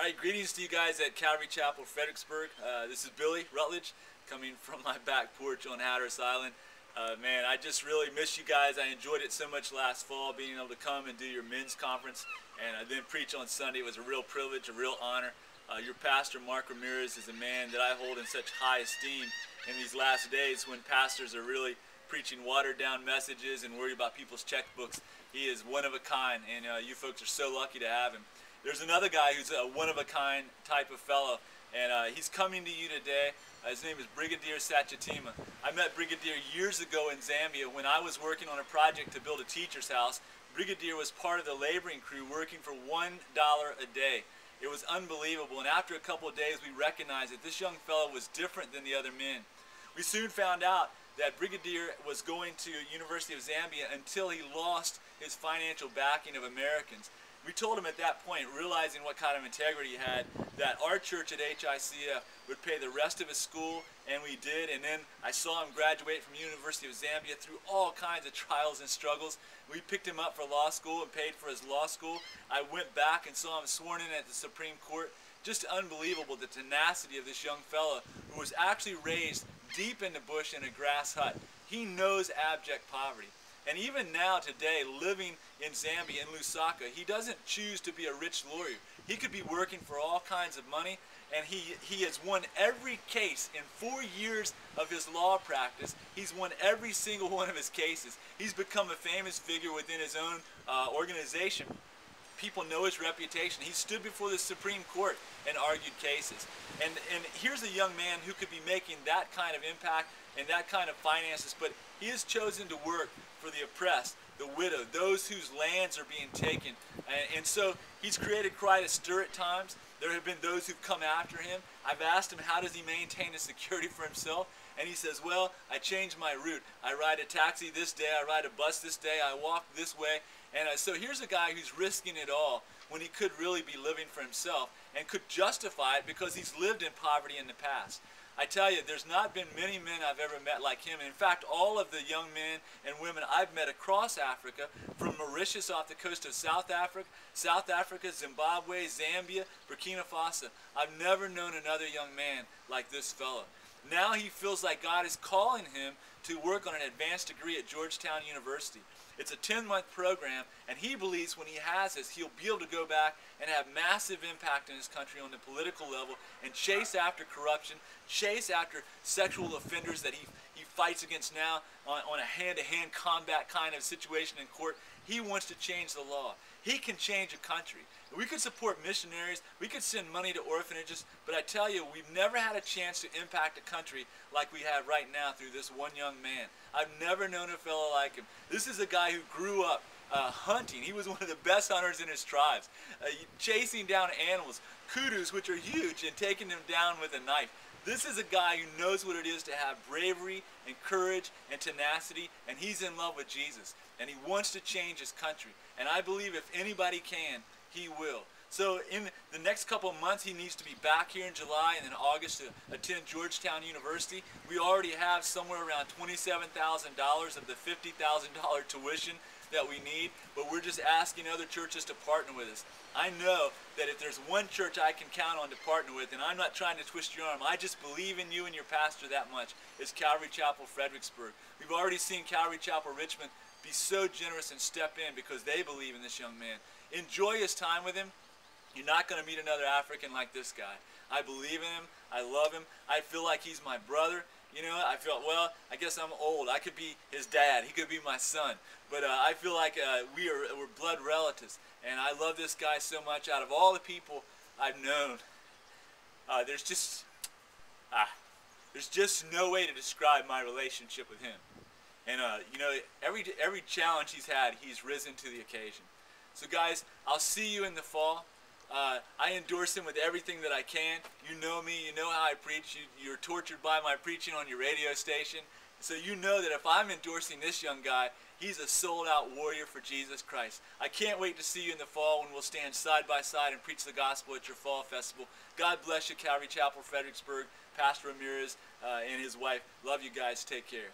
All right, greetings to you guys at Calvary Chapel, Fredericksburg. This is Billy Rutledge coming from my back porch on Hatteras Island. Man, I just really miss you guys. I enjoyed it so much last fall, being able to come and do your men's conference and then preach on Sunday. It was a real privilege, a real honor. Your pastor, Mark Ramirez, is a man that I hold in such high esteem in these last days when pastors are really preaching watered-down messages and worried about people's checkbooks. He is one of a kind, and you folks are so lucky to have him. There's another guy who's a one-of-a-kind type of fellow, and he's coming to you today. His name is Brigadier Siachitema. I met Brigadier years ago in Zambia when I was working on a project to build a teacher's house. Brigadier was part of the laboring crew working for $1 a day. It was unbelievable, and after a couple of days we recognized that this young fellow was different than the other men. We soon found out that Brigadier was going to University of Zambia until he lost his financial backing of Americans. We told him at that point, realizing what kind of integrity he had, that our church at HICF would pay the rest of his school, and we did. And then I saw him graduate from University of Zambia through all kinds of trials and struggles. We picked him up for law school and paid for his law school. I went back and saw him sworn in at the Supreme Court. Just unbelievable, the tenacity of this young fella who was actually raised deep in the bush in a grass hut. He knows abject poverty. And even now today, living in Zambia, in Lusaka, he doesn't choose to be a rich lawyer. He could be working for all kinds of money, and he has won every case in 4 years of his law practice. He's won every single one of his cases. He's become a famous figure within his own organization. People know his reputation. He stood before the Supreme Court and argued cases. And here's a young man who could be making that kind of impact and that kind of finances, but he has chosen to work for the oppressed, the widow, those whose lands are being taken. And so he's created quite a stir at times. There have been those who've come after him. I've asked him, how does he maintain his security for himself? And he says, well, I changed my route. I ride a taxi this day, I ride a bus this day, I walk this way. And so here's a guy who's risking it all when he could really be living for himself and could justify it because he's lived in poverty in the past. I tell you, there's not been many men I've ever met like him. In fact, all of the young men and women I've met across Africa, from Mauritius off the coast of South Africa, Zimbabwe, Zambia, Burkina Faso, I've never known another young man like this fellow. Now he feels like God is calling him to work on an advanced degree at Georgetown University. It's a 10-month program, and he believes when he has this, he'll be able to go back and have massive impact in his country on the political level and chase after corruption, chase after sexual offenders that he fights against now on a hand-to-hand combat kind of situation in court. He wants to change the law. He can change a country. We could support missionaries, we could send money to orphanages, but I tell you, we've never had a chance to impact a country like we have right now through this one young man. I've never known a fellow like him. This is a guy who grew up hunting. He was one of the best hunters in his tribes, chasing down animals, kudus, which are huge, and taking them down with a knife. This is a guy who knows what it is to have bravery and courage and tenacity, and he's in love with Jesus, and he wants to change his country. And I believe if anybody can, he will. So in the next couple of months, he needs to be back here in July and then August to attend Georgetown University. We already have somewhere around $27,000 of the $50,000 tuition that we need, but we're just asking other churches to partner with us. I know that if there's one church I can count on to partner with, and I'm not trying to twist your arm, I just believe in you and your pastor that much, is Calvary Chapel Fredericksburg. We've already seen Calvary Chapel Richmond be so generous and step in because they believe in this young man. Enjoy his time with him. You're not going to meet another African like this guy. I believe in him. I love him. I feel like he's my brother. You know, I felt, well, I guess I'm old. I could be his dad. He could be my son. But I feel like we're blood relatives. And I love this guy so much. Out of all the people I've known, there's just no way to describe my relationship with him. And, you know, every challenge he's had, he's risen to the occasion. So, guys, I'll see you in the fall. I endorse him with everything that I can. You know me, you know how I preach. You're tortured by my preaching on your radio station. So you know that if I'm endorsing this young guy, he's a sold-out warrior for Jesus Christ. I can't wait to see you in the fall when we'll stand side by side and preach the gospel at your fall festival. God bless you, Calvary Chapel, Fredericksburg, Pastor Ramirez and his wife. Love you guys. Take care.